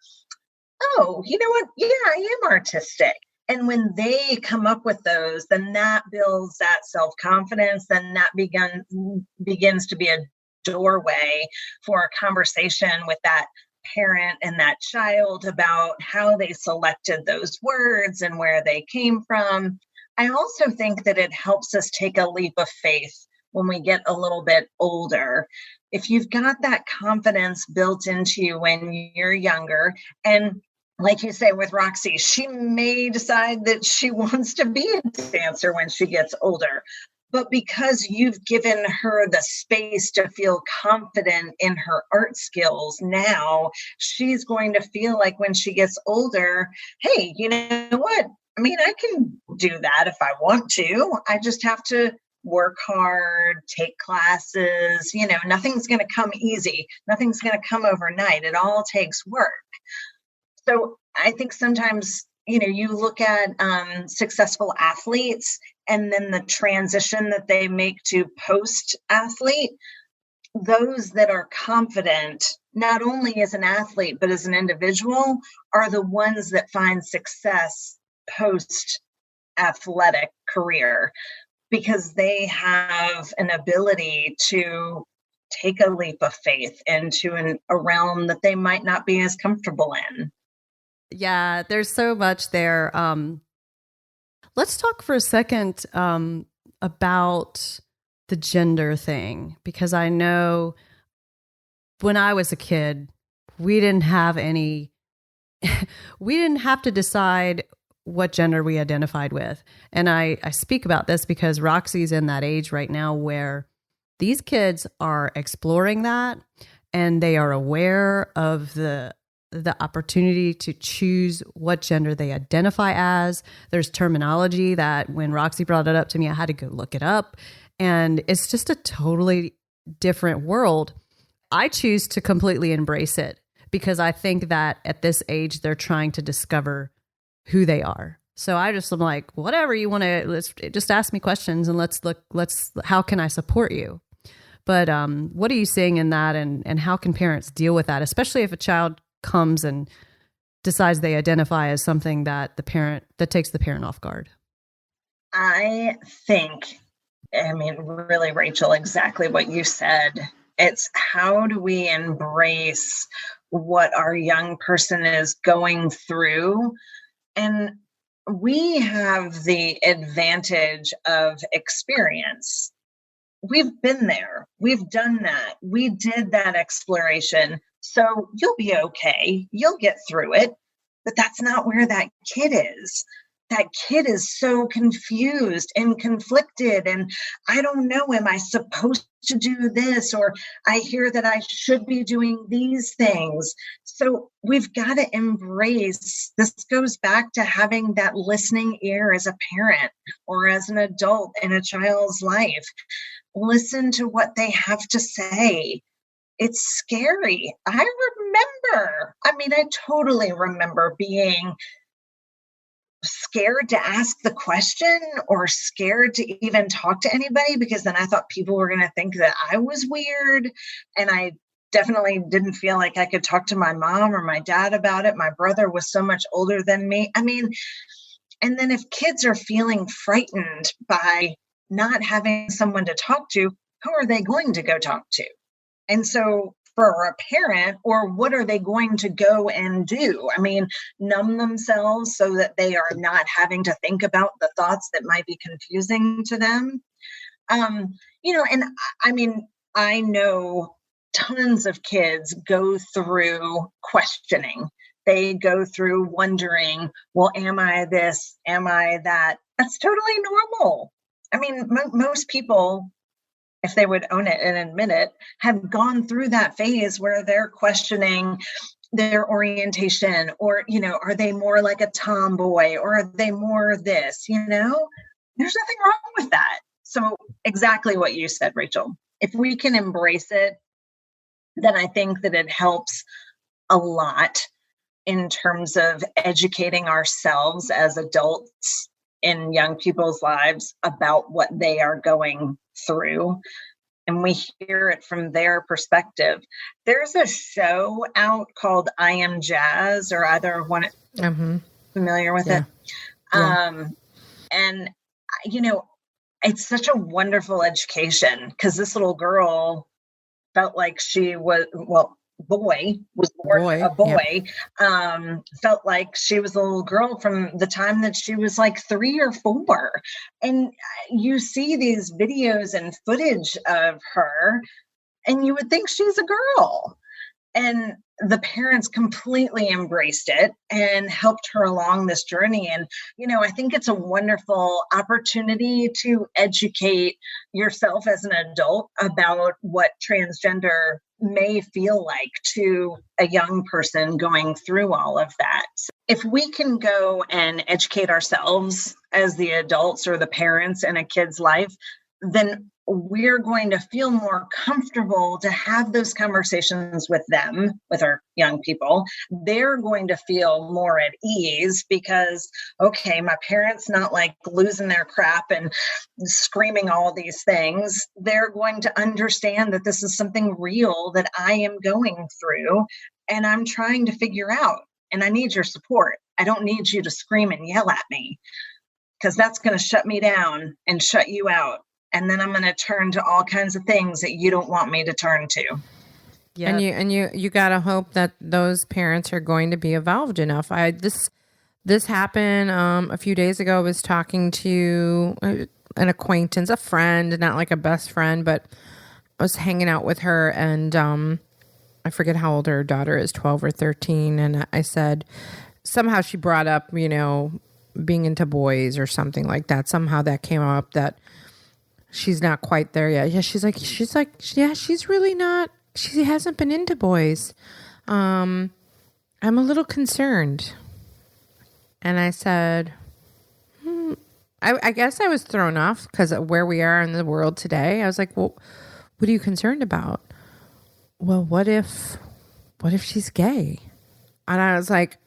S3: oh, you know what? Yeah, I am artistic. And when they come up with those, then that builds that self-confidence. Then that begins to be a doorway for a conversation with that parent and that child about how they selected those words and where they came from. I also think that it helps us take a leap of faith when we get a little bit older. If you've got that confidence built into you when you're younger, and like you say with Roxy, she may decide that she wants to be a dancer when she gets older. But because you've given her the space to feel confident in her art skills now, she's going to feel like when she gets older, hey, you know what? I mean, I can do that if I want to. I just have to work hard, take classes. Nothing's going to come easy. Nothing's going to come overnight. It all takes work. So I think sometimes, you look at successful athletes and then the transition that they make to post-athlete. Those that are confident, not only as an athlete, but as an individual, are the ones that find success post-athletic career because they have an ability to take a leap of faith into a realm that they might not be as comfortable in.
S2: Yeah, there's so much there. Let's talk for a second about the gender thing, because I know when I was a kid, we didn't have to decide what gender we identified with. And I speak about this because Roxy's in that age right now where These kids are exploring that, and they are aware of the opportunity to choose what gender they identify as. There's terminology that when Roxy brought it up to me, I had to go look it up. And it's just a totally different world. I choose to completely embrace it because I think that at this age, they're trying to discover who they are. So I'm like, whatever you want to, let's just ask me questions and how can I support you? But what are you seeing in that, and how can parents deal with that, especially if a child comes and decides they identify as something that takes the parent off guard?
S3: I mean, really, Rachel, exactly what you said. It's how do we embrace what our young person is going through? And we have the advantage of experience. We've been there. We've done that. We did that exploration. So you'll be okay. You'll get through it. But that's not where that kid is. That kid is so confused and conflicted. And I don't know, am I supposed to do this? Or I hear that I should be doing these things. So we've got to embrace, this goes back to having that listening ear as a parent or as an adult in a child's life. Listen to what they have to say. It's scary. I totally remember being scared to ask the question or scared to even talk to anybody because then I thought people were going to think that I was weird. And I definitely didn't feel like I could talk to my mom or my dad about it. My brother was so much older than me. And then if kids are feeling frightened by not having someone to talk to, who are they going to go talk to? And so for a parent, or what are they going to go and do? Numb themselves so that they are not having to think about the thoughts that might be confusing to them. I know tons of kids go through questioning. They go through wondering, well, am I this? Am I that? That's totally normal. Most people, if they would own it and admit it, have gone through that phase where they're questioning their orientation or, are they more like a tomboy or are they more this, there's nothing wrong with that. So exactly what you said, Rachel, if we can embrace it, then I think that it helps a lot in terms of educating ourselves as adults in young people's lives about what they are going through. And we hear it from their perspective. There's a show out called I Am Jazz, or either one familiar with it. Yeah. And it's such a wonderful education because this little girl felt like she was, felt like she was a little girl from the time that she was like 3 or 4. And you see these videos and footage of her and you would think she's a girl. And the parents completely embraced it and helped her along this journey. And, I think it's a wonderful opportunity to educate yourself as an adult about what transgender may feel like to a young person going through all of that. If we can go and educate ourselves as the adults or the parents in a kid's life, then we're going to feel more comfortable to have those conversations with them, with our young people. They're going to feel more at ease because, okay, my parents not like losing their crap and screaming all these things. They're going to understand that this is something real that I am going through and I'm trying to figure out, and I need your support. I don't need you to scream and yell at me because that's going to shut me down and shut you out. And then I'm going to turn to all kinds of things that you don't want me to turn to.
S1: Yeah. And you got to hope that those parents are going to be evolved enough. This happened a few days ago. I was talking to an acquaintance, a friend, not like a best friend, but I was hanging out with her and I forget how old her daughter is, 12 or 13. And I said, somehow she brought up, being into boys or something like that. Somehow that came up that she's not quite there yet. Yeah, yeah, she's really not. She hasn't been into boys. I'm a little concerned. And I said, I guess I was thrown off because of where we are in the world today. I was like, well, what are you concerned about? Well, what if she's gay? And I was like,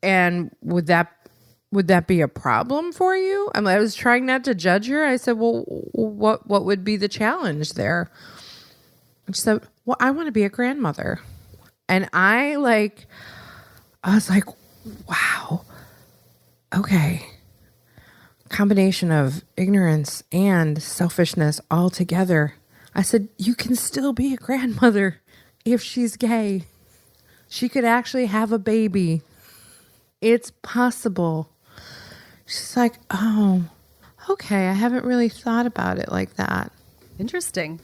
S1: and would that be a problem for you? I was trying not to judge her. I said, well, what would be the challenge there? And she said, well, I want to be a grandmother. And I was like, wow, okay. Combination of ignorance and selfishness all together. I said, you can still be a grandmother if she's gay. She could actually have a baby. It's possible. She's like, oh, okay. I haven't really thought about it like that.
S2: Interesting.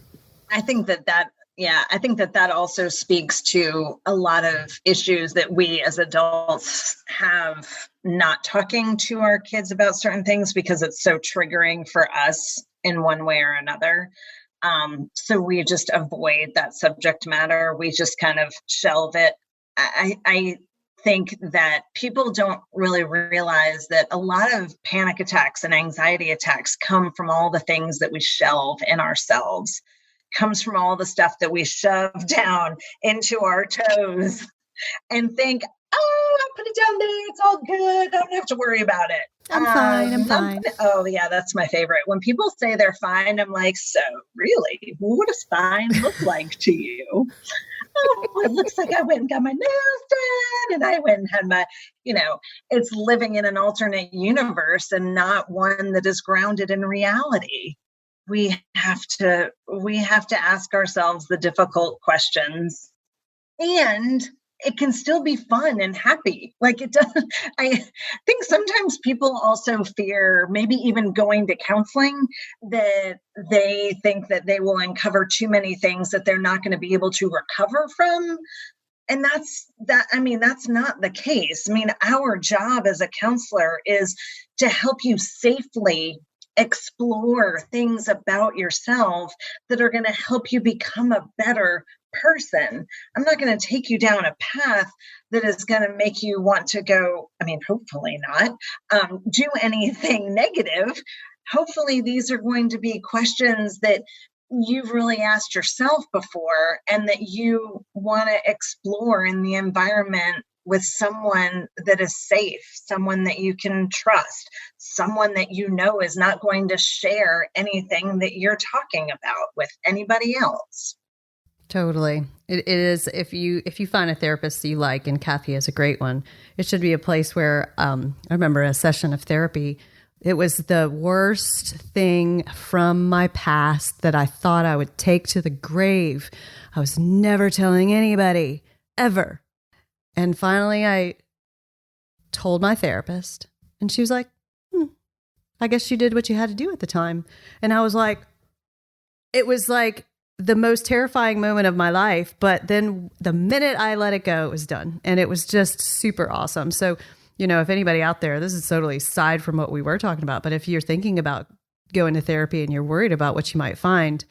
S3: I think that also speaks to a lot of issues that we as adults have not talking to our kids about certain things because it's so triggering for us in one way or another. So we just avoid that subject matter. We just kind of shelve it. I think that people don't really realize that a lot of panic attacks and anxiety attacks come from all the things that we shelve in ourselves, comes from all the stuff that we shove down into our toes and think, oh, I'll put it down there. It's all good. I don't have to worry about it.
S2: I'm fine.
S3: Oh, yeah, that's my favorite. When people say they're fine, I'm like, so really, what does fine look like to you? Oh, it looks like I went and got my nails done and I went and had my, it's living in an alternate universe and not one that is grounded in reality. We have to ask ourselves the difficult questions, and it can still be fun and happy. Like it does. I think sometimes people also fear maybe even going to counseling, that they think that they will uncover too many things that they're not going to be able to recover from. And that's not the case. I mean, our job as a counselor is to help you safely explore things about yourself that are going to help you become a better person. I'm not going to take you down a path that is going to make you want to go, hopefully not, do anything negative. Hopefully these are going to be questions that you've really asked yourself before and that you want to explore in the environment with someone that is safe, someone that you can trust, someone that is not going to share anything that you're talking about with anybody else.
S2: Totally. It is. If you find a therapist you like, and Kathy is a great one, it should be a place where, I remember a session of therapy. It was the worst thing from my past that I thought I would take to the grave. I was never telling anybody, ever. And finally I told my therapist, and she was like, I guess you did what you had to do at the time. And I was like, it was like the most terrifying moment of my life. But then the minute I let it go, it was done. And it was just super awesome. So, if anybody out there, this is totally aside from what we were talking about, but if you're thinking about going to therapy and you're worried about what you might find,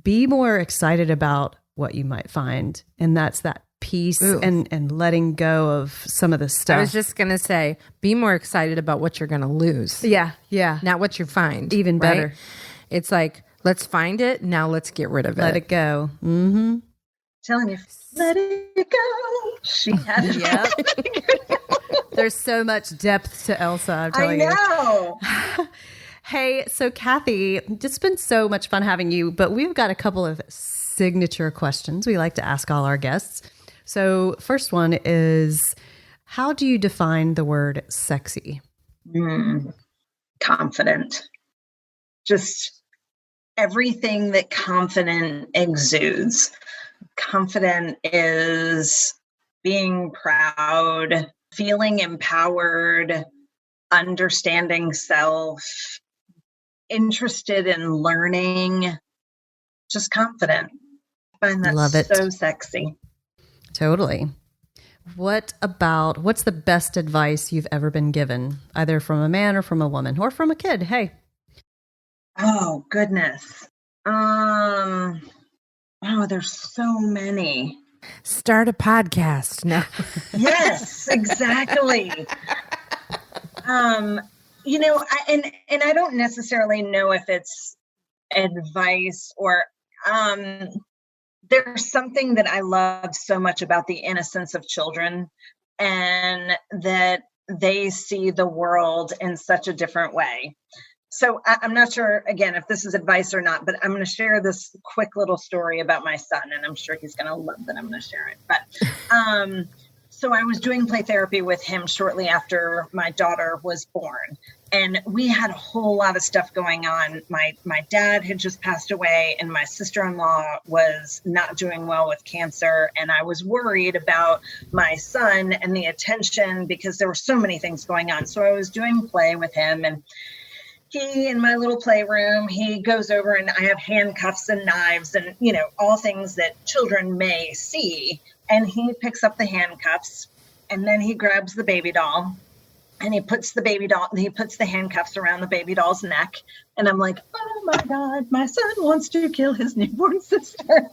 S2: be more excited about what you might find. And that's that peace and letting go of some of the stuff.
S1: I was just going to say, be more excited about what you're going to lose.
S2: Yeah. Yeah.
S1: Not what you find.
S2: Even better.
S1: Right? It's like, let's find it. Now let's get rid of it.
S2: Let it go. Mm-hmm.
S3: Telling you, let it go. She had
S2: Yep. There's so much depth to Elsa, I'm telling you.
S3: I know.
S2: Hey, so Kathy, it's been so much fun having you, but we've got a couple of signature questions we like to ask all our guests. So first one is, how do you define the word sexy?
S3: Confident. Just everything that confident exudes. Confident is being proud, feeling empowered, understanding self, interested in learning, just confident. I find that
S2: Love it.
S3: So sexy.
S2: Totally. What's the best advice you've ever been given, either from a man or from a woman or from a kid? Hey.
S3: Oh, goodness. Oh, there's so many.
S1: Start a podcast. No.
S3: Yes, exactly. And I don't necessarily know if it's advice or there's something that I love so much about the innocence of children, and that they see the world in such a different way. So I'm not sure, again, if this is advice or not, but I'm going to share this quick little story about my son, and I'm sure he's going to love that I'm going to share it. But so I was doing play therapy with him shortly after my daughter was born, and we had a whole lot of stuff going on. My dad had just passed away, and my sister-in-law was not doing well with cancer, and I was worried about my son and the attention because there were so many things going on. So I was doing play with him, and he, in my little playroom, he goes over and I have handcuffs and knives and, all things that children may see. And he picks up the handcuffs, and then he grabs the baby doll, and he puts the handcuffs around the baby doll's neck. And I'm like, oh my God, my son wants to kill his newborn sister.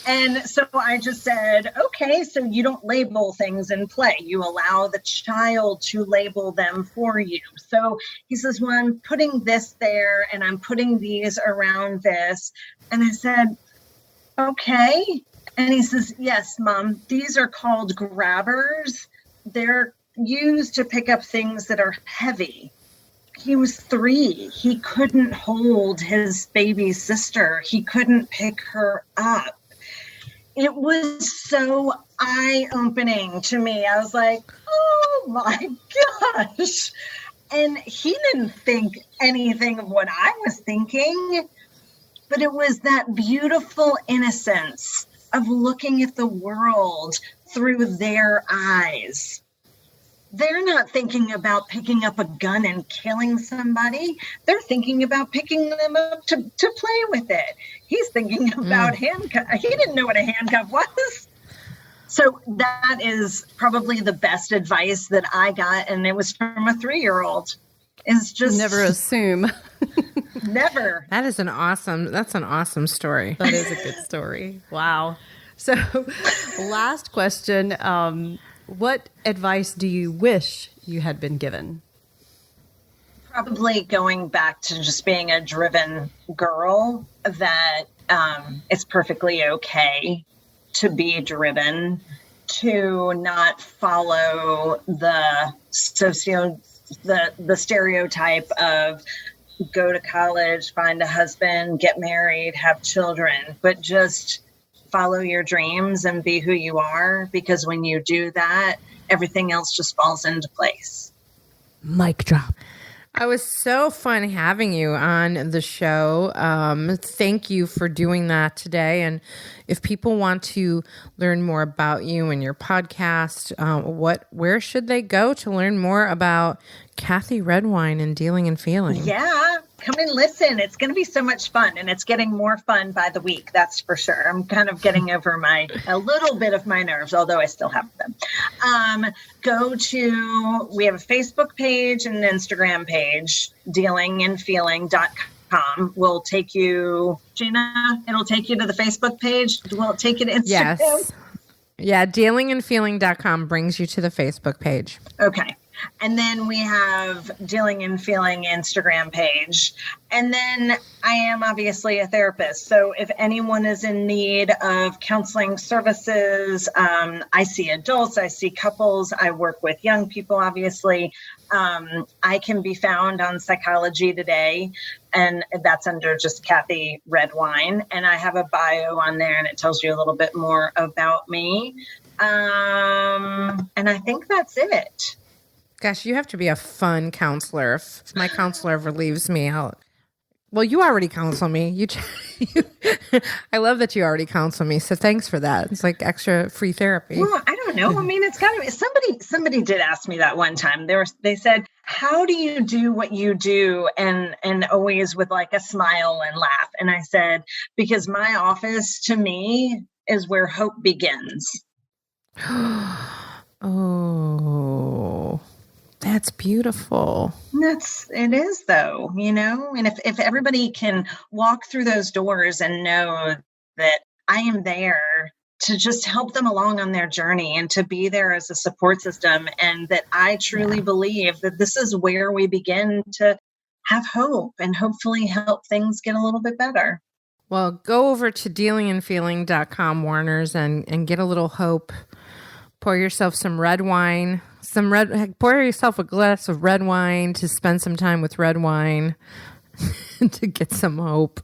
S3: And so I just said, okay, so you don't label things in play. You allow the child to label them for you. So he says, well, I'm putting this there and I'm putting these around this. And I said, okay. And he says, yes, Mom, these are called grabbers. They're used to pick up things that are heavy. He was 3. He couldn't hold his baby sister. He couldn't pick her up. It was so eye-opening to me. I was like, oh my gosh. And he didn't think anything of what I was thinking, but it was that beautiful innocence of looking at the world through their eyes. They're not thinking about picking up a gun and killing somebody. They're thinking about picking them up to play with it. He's thinking about handcuff. He didn't know what a handcuff was. So that is probably the best advice that I got. And it was from a 3-year-old. Is just
S2: never assume.
S3: Never.
S1: That's an awesome story.
S2: That is a good story. Wow. So last question. What advice do you wish you had been given?
S3: Probably going back to just being a driven girl, that it's perfectly okay to be driven, to not follow the stereotype of go to college, find a husband, get married, have children, but just follow your dreams and be who you are, because when you do that, everything else just falls into place.
S2: Mic drop.
S1: It was so fun having you on the show. Thank you for doing that today. And if people want to learn more about you and your podcast, where should they go to learn more about Kathy Redwine and Dealing and Feeling?
S3: Yeah, come and listen. It's going to be so much fun, and it's getting more fun by the week. That's for sure. I'm kind of getting over a little bit of my nerves, although I still have them. We have a Facebook page and an Instagram page, dealingandfeeling.com. Will take you, Gina, it'll take you to the Facebook page. Will it take you to Instagram?
S1: Yes. Yeah, dealingandfeeling.com brings you to the Facebook page.
S3: Okay. And then we have Dealing and Feeling Instagram page. And then I am obviously a therapist. So if anyone is in need of counseling services, I see adults, I see couples, I work with young people, obviously. I can be found on Psychology Today, and that's under just Kathy Redwine. And I have a bio on there, and it tells you a little bit more about me. And I think that's it.
S1: Gosh, you have to be a fun counselor. If my counselor ever leaves me out. Well, you already counsel me. I love that you already counsel me. So thanks for that. It's like extra free therapy.
S3: Well, I don't know. I mean, it's kind of somebody did ask me that one time. They said, "How do you do what you do?" and always with like a smile and laugh. And I said, because my office to me is where hope begins.
S1: Oh. That's beautiful.
S3: It is though, and if everybody can walk through those doors and know that I am there to just help them along on their journey and to be there as a support system, and that I truly believe that this is where we begin to have hope and hopefully help things get a little bit better.
S1: Well, go over to dealingandfeeling.com, Warners, and get a little hope. Pour yourself some red wine. Pour yourself a glass of red wine to spend some time with Redwine to get some hope.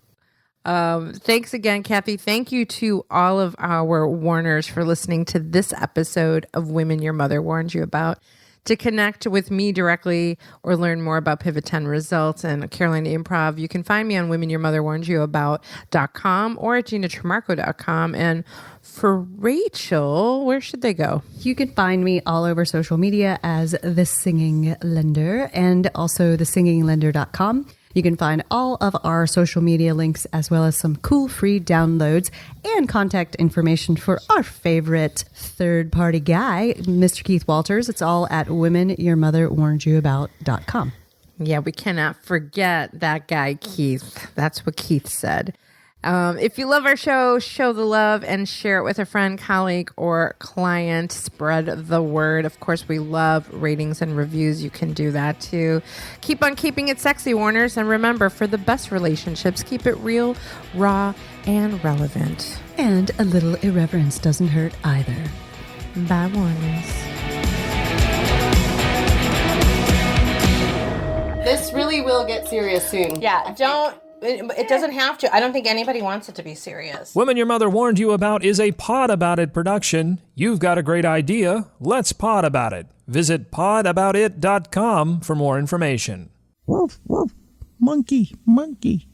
S1: Thanks again, Kathy. Thank you to all of our Warners for listening to this episode of Women Your Mother Warned You About. To connect with me directly or learn more about Pivot10 Results and Carolina Improv, you can find me on womenyourmotherwarnedyouabout.com or at ginatrimarco.com. And for Rachel, where should they go?
S2: You can find me all over social media as The Singing Lender and also thesinginglender.com. You can find all of our social media links as well as some cool free downloads and contact information for our favorite third-party guy, Mr. Keith Walters. It's all at womenyourmotherwarnedyouabout.com.
S1: Yeah, we cannot forget that guy, Keith. That's what Keith said. If you love our show, show the love and share it with a friend, colleague, or client. Spread the word. Of course, we love ratings and reviews. You can do that too. Keep on keeping it sexy, Warners. And remember, for the best relationships, keep it real, raw, and relevant.
S2: And a little irreverence doesn't hurt either.
S1: Bye, Warners.
S2: This really will get serious soon.
S1: Yeah, it doesn't have to. I don't think anybody wants it to be serious.
S4: Women Your Mother Warned You About is a Pod About It production. You've got a great idea. Let's pod about it. Visit podaboutit.com for more information.
S5: Woof, woof. Monkey, monkey.